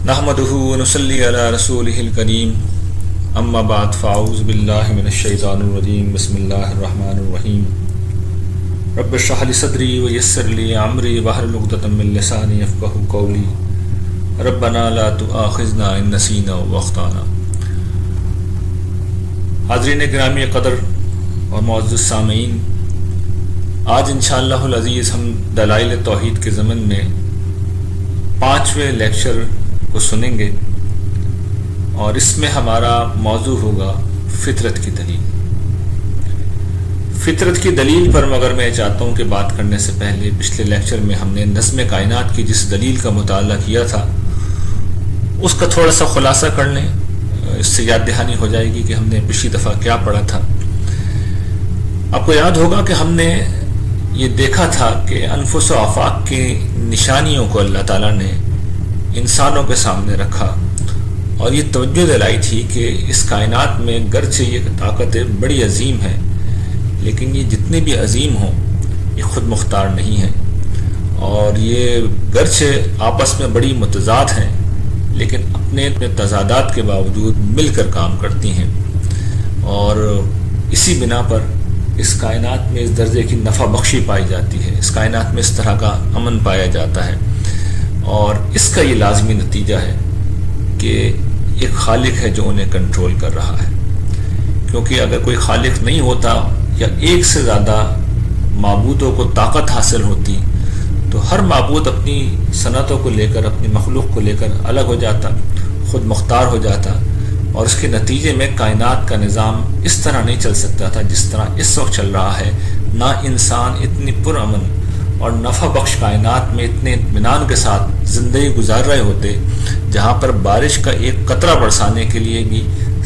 نحمدہ ونصلی علی رسولہ الکریم اما بعد فاعوذ باللہ من الشیطان الرجیم بسم اللہ الرحمن الرحیم رب اشرح لی صدری ویسر لی امری واحلل عقدۃ من لسانی یفقہوا قولی ربنا لا تؤاخذنا ان نسینا واخطانا۔ حاضرین گرامی قدر اور معزز سامعین، آج انشاءاللہ العزیز ہم دلائل توحید کے ضمن میں 5ویں لیکچر کو سنیں گے، اور اس میں ہمارا موضوع ہوگا فطرت کی دلیل۔ فطرت کی دلیل پر مگر میں چاہتا ہوں کہ بات کرنے سے پہلے پچھلے لیکچر میں ہم نے نظم کائنات کی جس دلیل کا مطالعہ کیا تھا اس کا تھوڑا سا خلاصہ کر لیں، اس سے یاد دہانی ہو جائے گی کہ ہم نے پچھلی دفعہ کیا پڑھا تھا۔ آپ کو یاد ہوگا کہ ہم نے یہ دیکھا تھا کہ انفس و آفاق کی نشانیوں کو اللہ تعالیٰ نے انسانوں کے سامنے رکھا، اور یہ توجہ دلائی تھی کہ اس کائنات میں گرچہ یہ طاقتیں بڑی عظیم ہیں، لیکن یہ جتنے بھی عظیم ہوں یہ خود مختار نہیں ہیں، اور یہ گرچہ آپس میں بڑی متضاد ہیں لیکن اپنے تضادات کے باوجود مل کر کام کرتی ہیں، اور اسی بنا پر اس کائنات میں اس درجے کی نفع بخشی پائی جاتی ہے، اس کائنات میں اس طرح کا امن پایا جاتا ہے، اور اس کا یہ لازمی نتیجہ ہے کہ ایک خالق ہے جو انہیں کنٹرول کر رہا ہے، کیونکہ اگر کوئی خالق نہیں ہوتا یا ایک سے زیادہ معبودوں کو طاقت حاصل ہوتی تو ہر معبود اپنی صنعتوں کو لے کر، اپنی مخلوق کو لے کر الگ ہو جاتا، خود مختار ہو جاتا، اور اس کے نتیجے میں کائنات کا نظام اس طرح نہیں چل سکتا تھا جس طرح اس وقت چل رہا ہے۔ نہ انسان اتنی پرامن اور نفع بخش کائنات میں اتنے اطمینان کے ساتھ زندگی گزار رہے ہوتے، جہاں پر بارش کا ایک قطرہ برسانے کے لیے بھی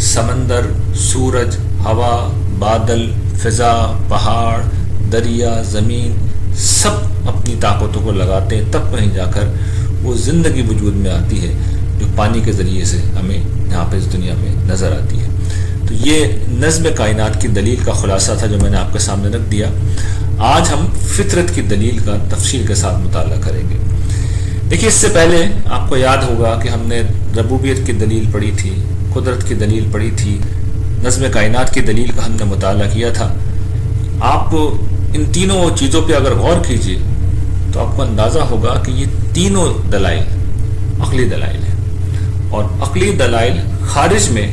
سمندر، سورج، ہوا، بادل، فضا، پہاڑ، دریا، زمین سب اپنی طاقتوں کو لگاتے ہیں، تب کہیں جا کر وہ زندگی وجود میں آتی ہے جو پانی کے ذریعے سے ہمیں یہاں پہ اس دنیا میں نظر آتی ہے۔ تو یہ نظم کائنات کی دلیل کا خلاصہ تھا جو میں نے آپ کے سامنے رکھ دیا۔ آج ہم فطرت کی دلیل کا تفصیل کے ساتھ مطالعہ کریں گے۔ دیکھیے، اس سے پہلے آپ کو یاد ہوگا کہ ہم نے ربوبیت کی دلیل پڑھی تھی، قدرت کی دلیل پڑھی تھی، نظم کائنات کی دلیل کا ہم نے مطالعہ کیا تھا۔ آپ ان تینوں چیزوں پہ اگر غور کیجئے تو آپ کو اندازہ ہوگا کہ یہ تینوں دلائل عقلی دلائل ہیں، اور عقلی دلائل خارج میں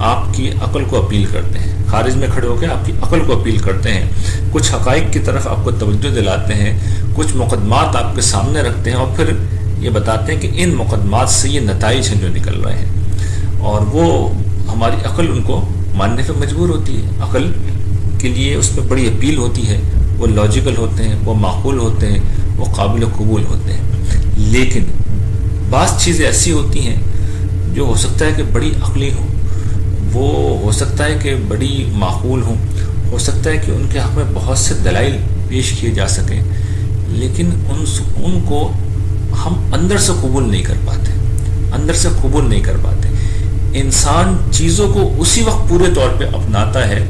آپ کی عقل کو اپیل کرتے ہیں، خارج میں کھڑے ہو کے آپ کی عقل کو اپیل کرتے ہیں، کچھ حقائق کی طرف آپ کو توجہ دلاتے ہیں، کچھ مقدمات آپ کے سامنے رکھتے ہیں، اور پھر یہ بتاتے ہیں کہ ان مقدمات سے یہ نتائج ہیں جو نکل رہے ہیں، اور وہ ہماری عقل ان کو ماننے پہ مجبور ہوتی ہے۔ عقل کے لیے اس میں بڑی اپیل ہوتی ہے، وہ لاجیکل ہوتے ہیں، وہ معقول ہوتے ہیں، وہ قابل قبول ہوتے ہیں۔ لیکن بعض چیزیں ایسی ہوتی ہیں جو ہو سکتا ہے کہ بڑی عقلی ہوں، وہ ہو سکتا ہے کہ بڑی معقول ہوں، ہو سکتا ہے کہ ان کے حق میں بہت سے دلائل پیش کیے جا سکیں، لیکن ان کو ہم اندر سے قبول نہیں کر پاتے، اندر سے قبول نہیں کر پاتے۔ انسان چیزوں کو اسی وقت پورے طور پہ اپناتا ہے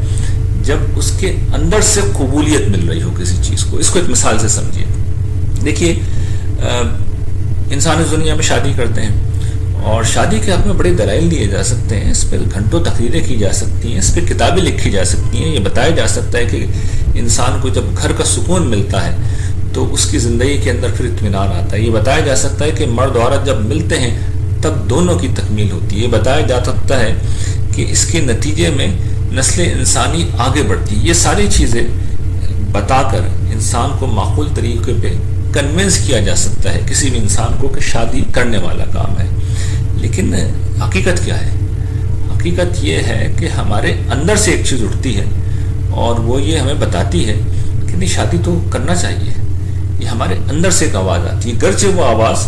جب اس کے اندر سے قبولیت مل رہی ہو کسی چیز کو۔ اس کو ایک مثال سے سمجھیے۔ دیکھیے، انسان اس دنیا میں شادی کرتے ہیں، اور شادی کے حق میں بڑے دلائل دیے جا سکتے ہیں، اس پہ گھنٹوں تقریریں کی جا سکتی ہیں، اس پہ کتابیں لکھی جا سکتی ہیں، یہ بتایا جا سکتا ہے کہ انسان کو جب گھر کا سکون ملتا ہے تو اس کی زندگی کے اندر پھر اطمینان آتا ہے، یہ بتایا جا سکتا ہے کہ مرد و عورت جب ملتے ہیں تب دونوں کی تکمیل ہوتی ہے، یہ بتایا جا سکتا ہے کہ اس کے نتیجے میں نسل انسانی آگے بڑھتی ہے۔ یہ ساری چیزیں بتا کر انسان کو معقول طریقے پہ کنونس کیا جا سکتا ہے کسی بھی انسان کو کہ شادی کرنے والا کام ہے، لیکن حقیقت کیا ہے؟ حقیقت یہ ہے کہ ہمارے اندر سے ایک چیز اٹھتی ہے، اور وہ یہ ہمیں بتاتی ہے کہ نہیں، شادی تو کرنا چاہیے۔ یہ ہمارے اندر سے ایک آواز آتی ہے، گرچہ وہ آواز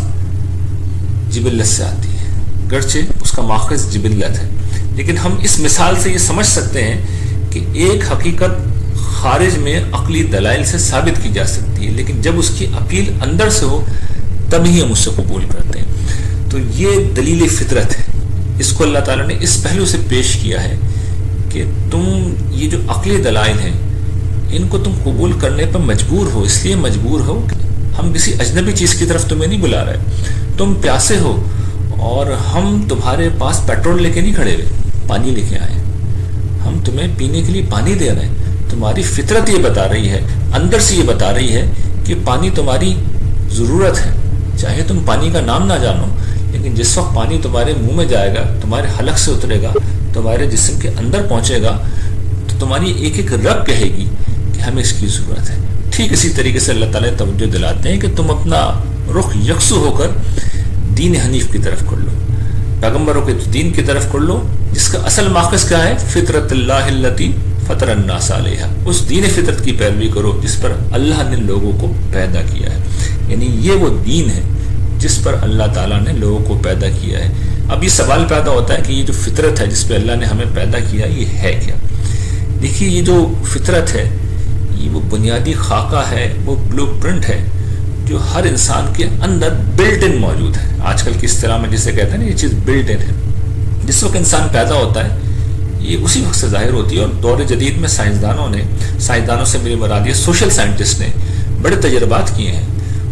جبلت سے آتی ہے، گرچہ اس کا ماخذ جبلت ہے، لیکن ہم اس مثال سے یہ سمجھ سکتے ہیں کہ ایک حقیقت خارج میں عقلی دلائل سے ثابت کی جا سکتی ہے، لیکن جب اس کی اپیل اندر سے ہو تب ہی ہم اس سے قبول کرتے ہیں۔ تو یہ دلیل فطرت ہے، اس کو اللہ تعالیٰ نے اس پہلو سے پیش کیا ہے کہ تم یہ جو عقلی دلائل ہیں ان کو تم قبول کرنے پر مجبور ہو، اس لیے مجبور ہو کہ ہم کسی اجنبی چیز کی طرف تمہیں نہیں بلا رہے، تم پیاسے ہو اور ہم تمہارے پاس پیٹرول لے کے نہیں کھڑے ہوئے، پانی لے کے آئے، ہم تمہیں پینے کے لیے پانی دے رہے ہیں۔ تمہاری فطرت یہ بتا رہی ہے، اندر سے یہ بتا رہی ہے کہ پانی تمہاری ضرورت ہے، چاہے تم پانی کا نام نہ جانو، لیکن جس وقت پانی تمہارے منہ میں جائے گا، تمہارے حلق سے اترے گا، تمہارے جسم کے اندر پہنچے گا، تو تمہاری ایک ایک رگ کہے گی کہ ہمیں اس کی ضرورت ہے۔ ٹھیک اسی طریقے سے اللہ تعالیٰ توجہ دلاتے ہیں کہ تم اپنا رخ یکسو ہو کر دین حنیف کی طرف کر لو، پیغمبروں کے دین کی طرف کر لو، جس کا اصل ماخذ کیا ہے؟ فطرت اللہ التی فطر الناس علیہا، اس دین فطرت کی پیروی کرو جس پر اللہ نے لوگوں کو پیدا کیا ہے۔ یعنی یہ وہ دین ہے جس پر اللہ تعالیٰ نے لوگوں کو پیدا کیا ہے۔ اب یہ سوال پیدا ہوتا ہے کہ یہ جو فطرت ہے جس پہ اللہ نے ہمیں پیدا کیا، یہ ہے کیا؟ دیکھیے، یہ جو فطرت ہے یہ وہ بنیادی خاکہ ہے، وہ بلو پرنٹ ہے جو ہر انسان کے اندر بلٹ ان موجود ہے۔ آج کل کی اصطلاح میں جسے کہتے ہیں نا، یہ چیز بلٹ ان ہے۔ جس وقت انسان پیدا ہوتا ہے یہ اسی وقت سے ظاہر ہوتی ہے، اور دور جدید میں سائنسدانوں سے میری مراد یہ سوشل سائنٹسٹ نے بڑے تجربات کیے ہیں،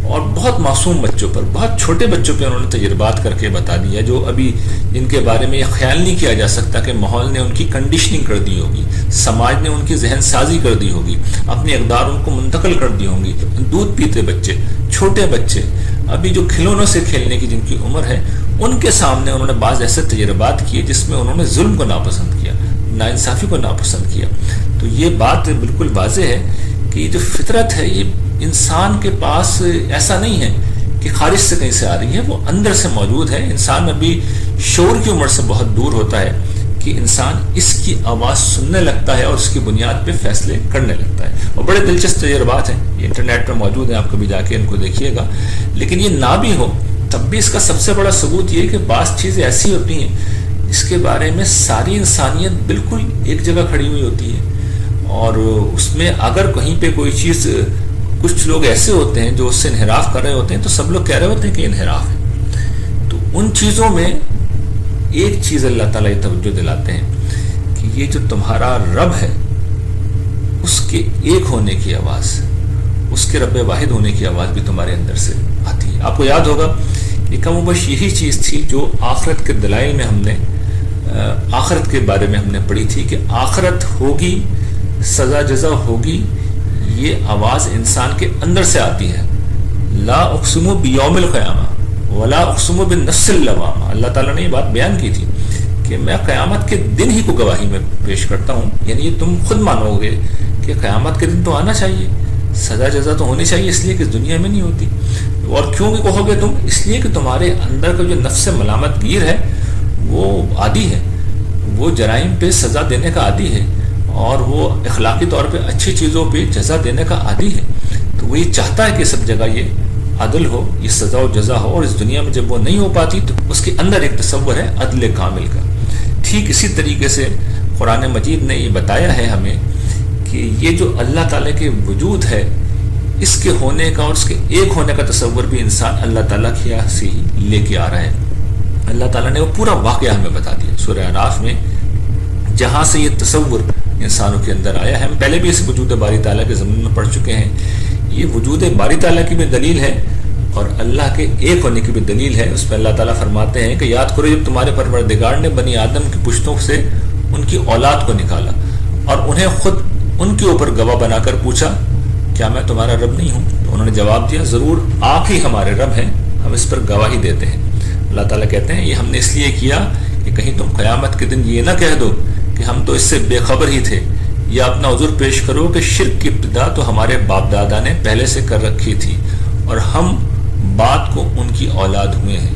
اور بہت معصوم بچوں پر، بہت چھوٹے بچوں پہ انہوں نے تجربات کر کے بتا دیا، جو ابھی جن کے بارے میں یہ خیال نہیں کیا جا سکتا کہ ماحول نے ان کی کنڈیشننگ کر دی ہوگی، سماج نے ان کی ذہن سازی کر دی ہوگی، اپنی اقدار ان کو منتقل کر دی ہوں گی۔ دودھ پیتے بچے، چھوٹے بچے، ابھی جو کھلونوں سے کھیلنے کی جن کی عمر ہے، ان کے سامنے انہوں نے بعض ایسے تجربات کیے جس میں انہوں نے ظلم کو ناپسند کیا، ناانصافی کو ناپسند کیا۔ تو یہ بات بالکل واضح ہے کہ یہ جو فطرت ہے یہ انسان کے پاس ایسا نہیں ہے کہ خارج سے کہیں سے آ رہی ہے، وہ اندر سے موجود ہے۔ انسان ابھی شعور کی عمر سے بہت دور ہوتا ہے کہ انسان اس کی آواز سننے لگتا ہے اور اس کی بنیاد پہ فیصلے کرنے لگتا ہے، اور بڑے دلچسپ تجربات ہیں، یہ انٹرنیٹ پہ موجود ہیں، آپ کبھی جا کے ان کو دیکھیے گا۔ لیکن یہ نہ بھی ہو تب بھی اس کا سب سے بڑا ثبوت یہ ہے کہ بعض چیزیں ایسی ہوتی ہیں جس کے بارے میں ساری انسانیت بالکل ایک جگہ کھڑی ہوئی ہوتی ہے، اور اس میں اگر کہیں پہ کوئی چیز، کچھ لوگ ایسے ہوتے ہیں جو اس سے انحراف کر رہے ہوتے ہیں تو سب لوگ کہہ رہے ہوتے ہیں کہ انحراف ہے۔ تو ان چیزوں میں ایک چیز اللہ تعالیٰ یہ توجہ دلاتے ہیں کہ یہ جو تمہارا رب ہے اس کے ایک ہونے کی آواز، اس کے رب واحد ہونے کی آواز بھی تمہارے اندر سے آتی ہے۔ آپ کو یاد ہوگا یہ کم و بیش یہی چیز تھی جو آخرت کے دلائل میں ہم نے آخرت کے بارے میں ہم نے پڑھی تھی کہ آخرت ہوگی، سزا جزا ہوگی، یہ آواز انسان کے اندر سے آتی ہے۔ لا اقسم بیوم القیامہ ولا اقسم بالنفس اللوامہ، اللہ تعالیٰ نے یہ بات بیان کی تھی کہ میں قیامت کے دن ہی کو گواہی میں پیش کرتا ہوں، یعنی یہ تم خود مانو گے کہ قیامت کے دن تو آنا چاہیے، سزا جزا تو ہونی چاہیے، اس لیے کہ دنیا میں نہیں ہوتی۔ اور کیوں کہو گے تم؟ اس لیے کہ تمہارے اندر کا جو نفس ملامت گیر ہے وہ عادی ہے، وہ جرائم پہ سزا دینے کا عادی ہے، اور وہ اخلاقی طور پہ اچھی چیزوں پہ جزا دینے کا عادی ہے۔ تو وہ یہ چاہتا ہے کہ سب جگہ یہ عدل ہو، یہ سزا و جزا ہو، اور اس دنیا میں جب وہ نہیں ہو پاتی تو اس کے اندر ایک تصور ہے عدل کامل کا۔ ٹھیک اسی طریقے سے قرآن مجید نے یہ بتایا ہے ہمیں کہ یہ جو اللہ تعالیٰ کے وجود ہے، اس کے ہونے کا اور اس کے ایک ہونے کا تصور بھی انسان اللہ تعالیٰ کی سے ہی لے کے آ رہا ہے۔ اللہ تعالیٰ نے وہ پورا واقعہ ہمیں بتا دیا سورہ اعراف میں، جہاں سے یہ تصور انسانوں کے اندر آیا ہے۔ ہم پہلے بھی اس وجود باری تعالیٰ کے ضمن میں پڑھ چکے ہیں۔ یہ وجود باری تعالیٰ کی بھی دلیل ہے اور اللہ کے ایک ہونے کی بھی دلیل ہے۔ اس میں اللہ تعالیٰ فرماتے ہیں کہ یاد کرو جب تمہارے پروردگار نے بنی آدم کی پشتوں سے ان کی اولاد کو نکالا اور انہیں خود ان کے اوپر گواہ بنا کر پوچھا کیا میں تمہارا رب نہیں ہوں؟ تو انہوں نے جواب دیا ضرور آپ ہی ہمارے رب ہیں، ہم اس پر گواہی دیتے ہیں۔ اللہ تعالیٰ کہتے ہیں یہ ہم نے اس لیے کیا کہ کہیں تم قیامت کے دن یہ نہ کہہ دو کہ ہم تو اس سے بے خبر ہی تھے، یا اپنا عذر پیش کرو کہ شرک کی ابتدا تو ہمارے باپ دادا نے پہلے سے کر رکھی تھی اور ہم بعد کو ان کی اولاد ہوئے ہیں،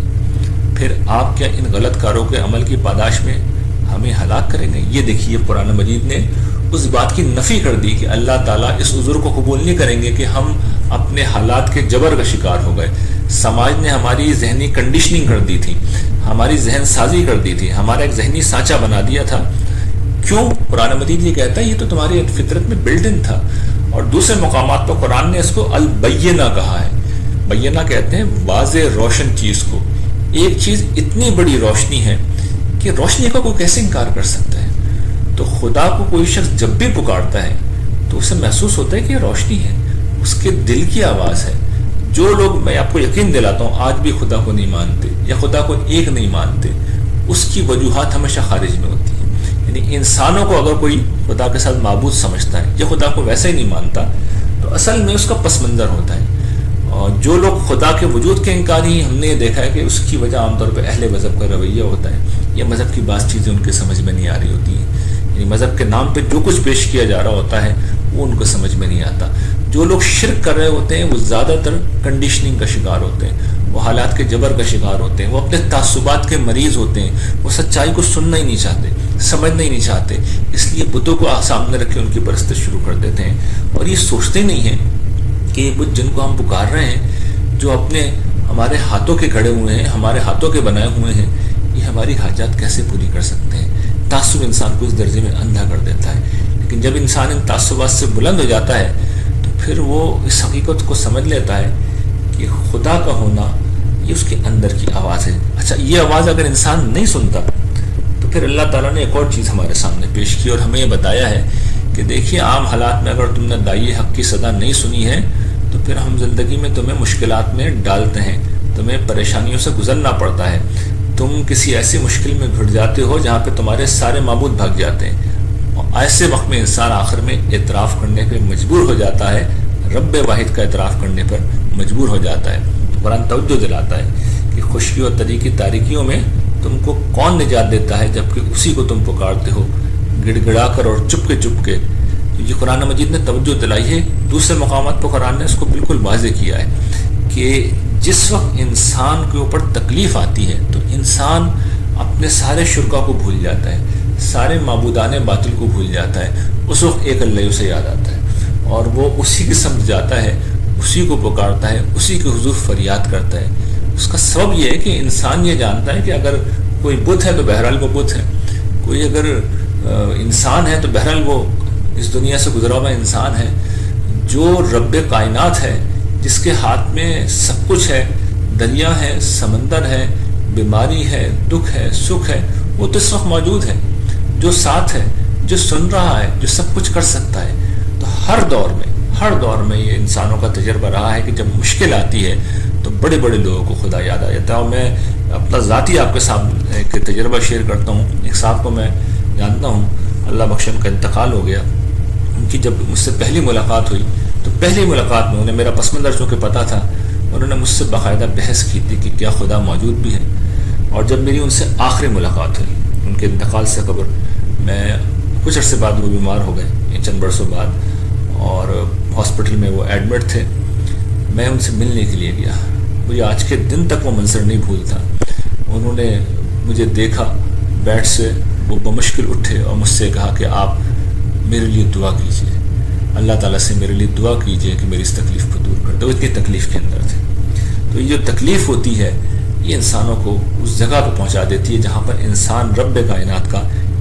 پھر آپ کیا ان غلط کاروں کے عمل کی پاداش میں ہمیں ہلاک کریں گے؟ یہ دیکھیے قرآن مجید نے اس بات کی نفی کر دی کہ اللہ تعالیٰ اس عذر کو قبول نہیں کریں گے کہ ہم اپنے حالات کے جبر کا شکار ہو گئے، سماج نے ہماری ذہنی کنڈیشننگ کر دی تھی، ہماری ذہن سازی کر دی تھی، ہمارا ایک ذہنی سانچہ بنا دیا تھا۔ کیوں؟ قرآن مجید یہ کہتا ہے یہ تو تمہاری فطرت میں بلٹ ان تھا۔ اور دوسرے مقامات پر قرآن نے اس کو البینہ کہا ہے۔ بینہ کہتے ہیں واضح روشن چیز کو۔ ایک چیز اتنی بڑی روشنی ہے کہ روشنی کا کوئی کیسے انکار کر سکتا ہے؟ تو خدا کو کوئی شخص جب بھی پکارتا ہے تو اسے محسوس ہوتا ہے کہ یہ روشنی ہے، اس کے دل کی آواز ہے، جو لوگ، میں آپ کو یقین دلاتا ہوں، آج بھی خدا کو نہیں مانتے یا خدا کو ایک نہیں مانتے، اس کی وجوہات ہمیشہ خارج میں ہوتی ہیں. یعنی انسانوں کو اگر کوئی خدا کے ساتھ معبود سمجھتا ہے یا خدا کو ویسے ہی نہیں مانتا تو اصل میں اس کا پس منظر ہوتا ہے. اور جو لوگ خدا کے وجود کے انکاری، ہم نے یہ دیکھا ہے کہ اس کی وجہ عام طور پہ اہل مذہب کا رویہ ہوتا ہے، یا مذہب کی بعض چیزیں ان کے سمجھ میں نہیں آ رہی ہوتی ہیں. یعنی مذہب کے نام پہ جو کچھ پیش کیا جا رہا ہوتا ہے وہ ان کو سمجھ میں نہیں آتا. جو لوگ شرک کر رہے ہوتے ہیں وہ زیادہ تر کنڈیشننگ کا شکار ہوتے ہیں، وہ حالات کے جبر کا شکار ہوتے ہیں، وہ اپنے تعصبات کے مریض ہوتے ہیں، وہ سچائی کو سننا ہی نہیں چاہتے، سمجھنا ہی نہیں چاہتے، اس لیے بتوں کو سامنے رکھ کے ان کی پرستش شروع کر دیتے ہیں. اور یہ سوچتے نہیں ہیں کہ یہ بت جن کو ہم پکار رہے ہیں، جو اپنے ہمارے ہاتھوں کے گھڑے ہوئے ہیں، ہمارے ہاتھوں کے بنائے ہوئے ہیں، یہ ہماری حاجات کیسے پوری کر سکتے ہیں. تعصب انسان کو اس درجے میں اندھا کر دیتا ہے. لیکن جب انسان ان تعصبات سے بلند ہو جاتا ہے تو پھر وہ اس حقیقت کو سمجھ لیتا ہے کہ خدا کا ہونا یہ اس کے اندر کی آواز ہے. اچھا، یہ آواز اگر انسان نہیں سنتا تو پھر اللہ تعالیٰ نے ایک اور چیز ہمارے سامنے پیش کی اور ہمیں یہ بتایا ہے کہ دیکھیے، عام حالات میں اگر تم نے دائی حق کی صدا نہیں سنی ہے تو پھر ہم زندگی میں تمہیں مشکلات میں ڈالتے ہیں، تمہیں پریشانیوں سے گزرنا پڑتا ہے. تم کسی ایسی مشکل میں گھٹ جاتے ہو جہاں پہ تمہارے سارے معبود بھاگ جاتے ہیں، اور ایسے وقت میں انسان آخر میں اعتراف کرنے پہ مجبور ہو جاتا ہے، رب واحد کا اعتراف کرنے پر مجبور ہو جاتا ہے. قرآن توجہ دلاتا ہے کہ خشکی اور تری کی تاریکیوں میں تم کو کون نجات دیتا ہے جبکہ اسی کو تم پکارتے ہو گڑ گڑا کر اور چپ کے. یہ قرآن مجید نے توجہ دلائی ہے. دوسرے مقامات پر قرآن نے اس کو بالکل واضح کیا ہے کہ جس وقت انسان کے اوپر تکلیف آتی ہے تو انسان اپنے سارے شرکا کو بھول جاتا ہے، سارے معبودان باطل کو بھول جاتا ہے. اس وقت ایک اللہ اسے یاد آتا ہے اور وہ اسی کی سمجھ جاتا ہے، اسی کو پکارتا ہے، اسی کے حضور فریاد کرتا ہے. اس کا سبب یہ ہے کہ انسان یہ جانتا ہے کہ اگر کوئی بت ہے تو بہرحال وہ بت ہے، کوئی اگر انسان ہے تو بہرحال وہ اس دنیا سے گزرا ہوا انسان ہے. جو رب کائنات ہے، جس کے ہاتھ میں سب کچھ ہے، دریا ہے، سمندر ہے، بیماری ہے، دکھ ہے، سکھ ہے، وہ تو اس وقت موجود ہے، جو ساتھ ہے، جو سن رہا ہے، جو سب کچھ کر سکتا ہے. تو ہر دور میں یہ انسانوں کا تجربہ رہا ہے کہ جب مشکل آتی ہے تو بڑے بڑے لوگوں کو خدا یاد آ جاتا ہے. اور میں اپنا ذاتی آپ کے سامنے ایک تجربہ شیئر کرتا ہوں. ایک صاحب کو میں جانتا ہوں، اللہ بخش ان کا انتقال ہو گیا. ان کی جب مجھ سے پہلی ملاقات ہوئی تو پہلی ملاقات میں انہیں میرا پس منظر چونکہ پتہ تھا، انہوں نے مجھ سے باقاعدہ بحث کی تھی کہ کیا خدا موجود بھی ہے. اور جب میری ان سے آخری ملاقات ہوئی ان کے انتقال سے قبل، میں کچھ عرصے بعد وہ بیمار ہو گئے، چند برسوں بعد، اور ہاسپٹل میں وہ ایڈمٹ تھے. میں ان سے ملنے کے لیے گیا. مجھے آج کے دن تک وہ منظر نہیں بھولتا. انہوں نے مجھے دیکھا، بیڈ سے وہ بمشکل اٹھے اور مجھ سے کہا کہ آپ میرے لیے دعا کیجیے، اللہ تعالیٰ سے میرے لیے دعا کیجیے کہ میری اس تکلیف کو دور کر دے. وہ اتنی تکلیف کے اندر تھے. تو یہ جو تکلیف ہوتی ہے یہ انسانوں کو اس جگہ پہ پہنچا دیتی ہے جہاں پر انسان رب کائنات کا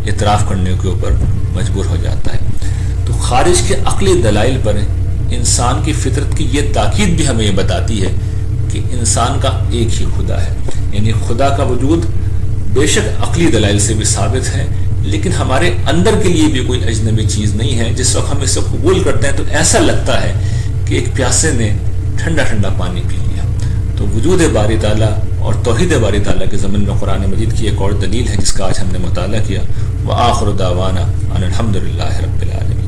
اعتراف کرنے کے اوپر مجبور ہو جاتا ہے. تو خارج کے عقلی دلائل پر انسان کی فطرت کی یہ تاکید بھی ہمیں یہ بتاتی ہے کہ انسان کا ایک ہی خدا ہے. یعنی خدا کا وجود بے شک عقلی دلائل سے بھی ثابت ہے، لیکن ہمارے اندر کے لیے بھی کوئی اجنبی چیز نہیں ہے. جس وقت ہم اسے قبول کرتے ہیں تو ایسا لگتا ہے کہ ایک پیاسے نے ٹھنڈا ٹھنڈا پانی پی لیا. تو وجود باری تعالیٰ اور توحید باری تعالیٰ کے ضمن میں قرآن مجید کی ایک اور دلیل ہے جس کا آج ہم نے مطالعہ کیا. وآخر دعوانا ان الحمد للہ رب العالمین.